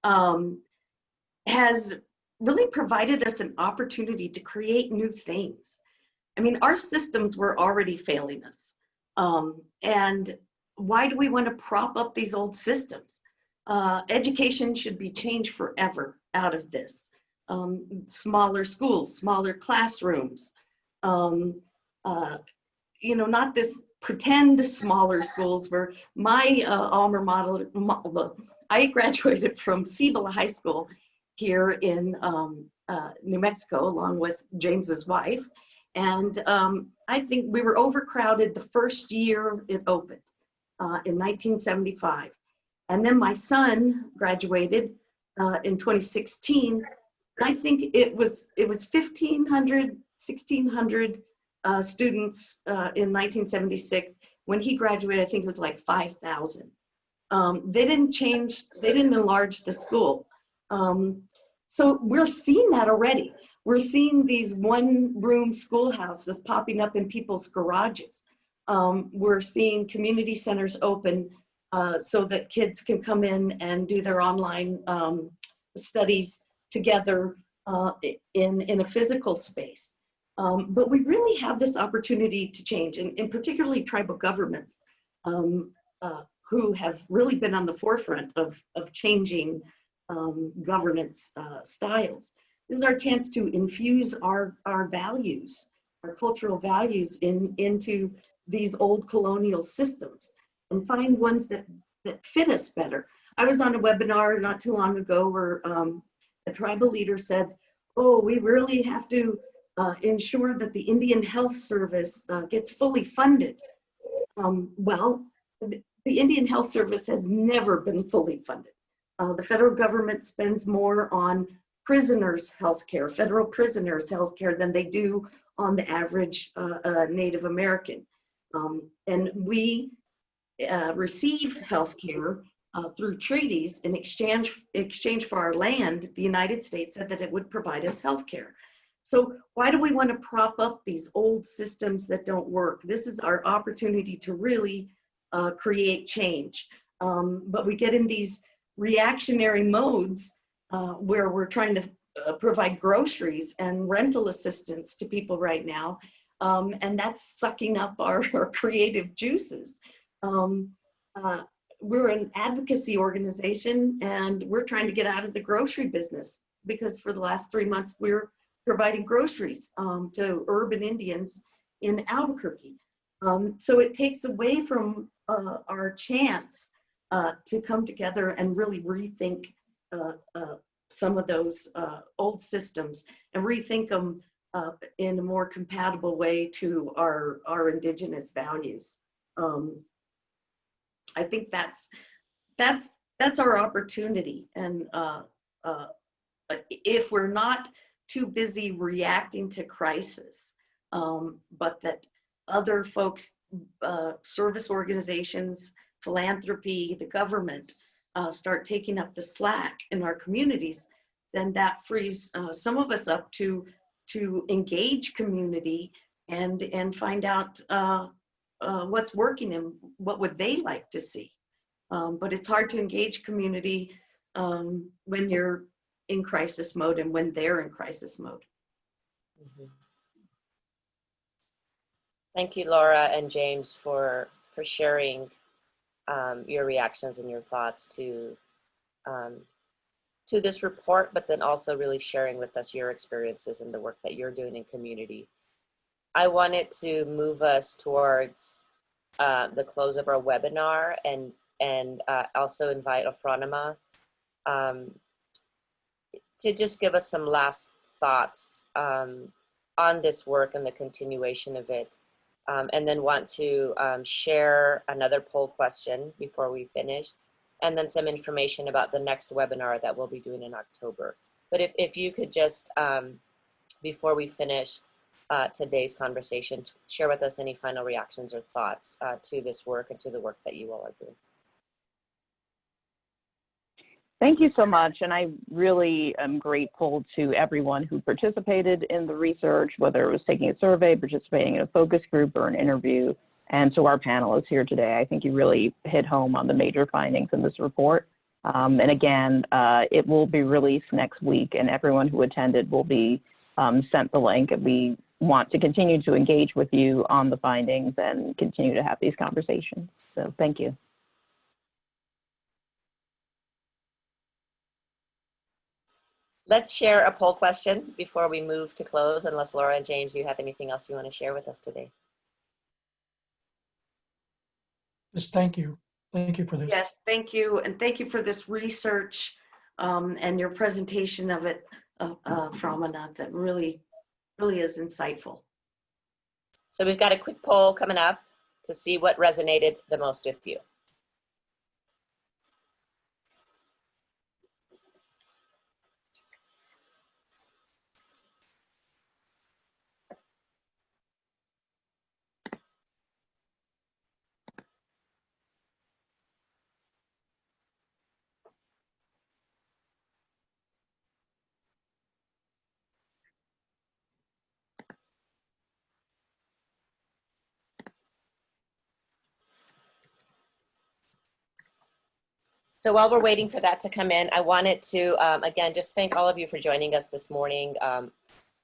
has really provided us an opportunity to create new things. I mean, our systems were already failing us. And why do we want to prop up these old systems? Education should be changed forever out of this. Smaller schools, smaller classrooms, not this pretend smaller schools where my alma mater, I graduated from Cibola High School here in New Mexico, along with James's wife. And I think we were overcrowded the first year it opened in 1975. And then my son graduated in 2016. I think it was 1,500, 1,600 students in 1976. When he graduated, I think it was like 5,000. They didn't enlarge the school. So we're seeing that already. We're seeing these one-room schoolhouses popping up in people's garages. We're seeing community centers open so that kids can come in and do their online studies together in a physical space. But we really have this opportunity to change, and particularly tribal governments who have really been on the forefront of changing governance styles. This is our chance to infuse our values, our cultural values into these old colonial systems and find ones that fit us better. I was on a webinar not too long ago where a tribal leader said, oh, we really have to ensure that the Indian Health Service gets fully funded. Well, the Indian Health Service has never been fully funded. The federal government spends more on prisoners' health care, federal prisoners' health care, than they do on the average Native American. And we receive health care through treaties in exchange for our land. The United States said that it would provide us health care. So why do we want to prop up these old systems that don't work? This is our opportunity to really create change. But we get in these reactionary modes where we're trying to provide groceries and rental assistance to people right now. And that's sucking up our creative juices. We're an advocacy organization, and we're trying to get out of the grocery business because for the last 3 months, we're providing groceries to urban Indians in Albuquerque. So it takes away from our chance to come together and really rethink some of those old systems and rethink them in a more compatible way to our indigenous values. I think that's our opportunity. And if we're not too busy reacting to crisis, but that other folks, service organizations, philanthropy, the government, start taking up the slack in our communities, then that frees some of us up to engage community and find out what's working and what would they like to see. But it's hard to engage community when you're in crisis mode and when they're in crisis mode. Mm-hmm. Thank you, Laura and James, for sharing your reactions and your thoughts to this report, but then also really sharing with us your experiences and the work that you're doing in community. I wanted to move us towards the close of our webinar and also invite Ofronama to just give us some last thoughts on this work and the continuation of it. And then want to share another poll question before we finish, and then some information about the next webinar that we'll be doing in October. But if you could just, before we finish today's conversation, share with us any final reactions or thoughts to this work and to the work that you all are doing. Thank you so much, and I really am grateful to everyone who participated in the research, whether it was taking a survey, participating in a focus group, or an interview, and to our panelists here today. I think you really hit home on the major findings in this report. And again, it will be released next week, and everyone who attended will be sent the link, and we want to continue to engage with you on the findings and continue to have these conversations. So thank you. Let's share a poll question before we move to close, unless Laura and James, you have anything else you want to share with us today? Just thank you. Thank you for this. Yes, thank you. And thank you for this research and your presentation of it, Ofronama, that really is insightful. So we've got a quick poll coming up to see what resonated the most with you. So while we're waiting for that to come in, I wanted to, again, just thank all of you for joining us this morning.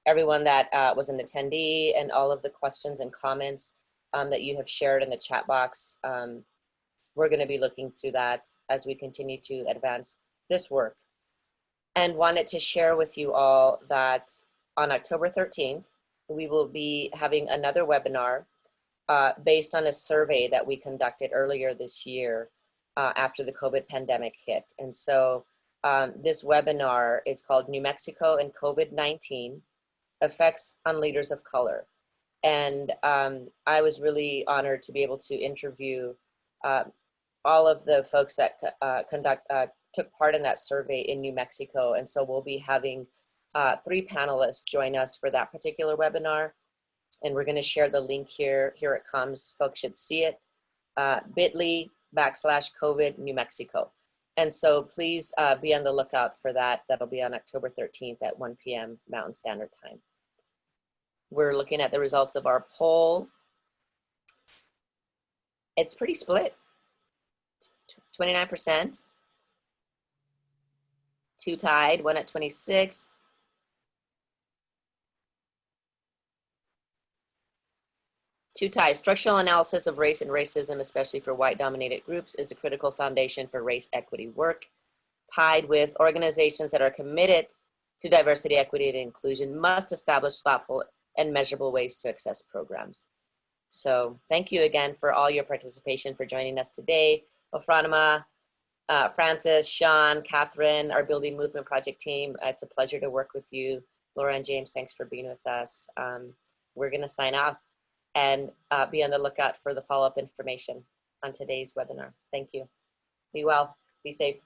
Everyone that was an attendee and all of the questions and comments that you have shared in the chat box. We're going to be looking through that as we continue to advance this work. And wanted to share with you all that on October 13th, we will be having another webinar based on a survey that we conducted earlier this year after the COVID pandemic hit. And so this webinar is called New Mexico and COVID-19 Effects on Leaders of Color. And I was really honored to be able to interview all of the folks that took part in that survey in New Mexico. And so we'll be having 3 panelists join us for that particular webinar. And we're going to share the link here. Here it comes. Folks should see it. bit.ly/COVID New Mexico. And so please be on the lookout for that. That'll be on October 13th at 1 p.m. Mountain Standard Time. We're looking at the results of our poll. It's pretty split. 29%. 2 tied, 1 at 26. Two ties. Structural analysis of race and racism, especially for white-dominated groups, is a critical foundation for race equity work. Tied with organizations that are committed to diversity, equity, and inclusion must establish thoughtful and measurable ways to access programs. So thank you again for all your participation, for joining us today. Ofronama, Francis, Sean, Catherine, our Building Movement Project team, it's a pleasure to work with you. Laura and James, thanks for being with us. We're gonna sign off and be on the lookout for the follow-up information on today's webinar. Thank you. Be well, be safe.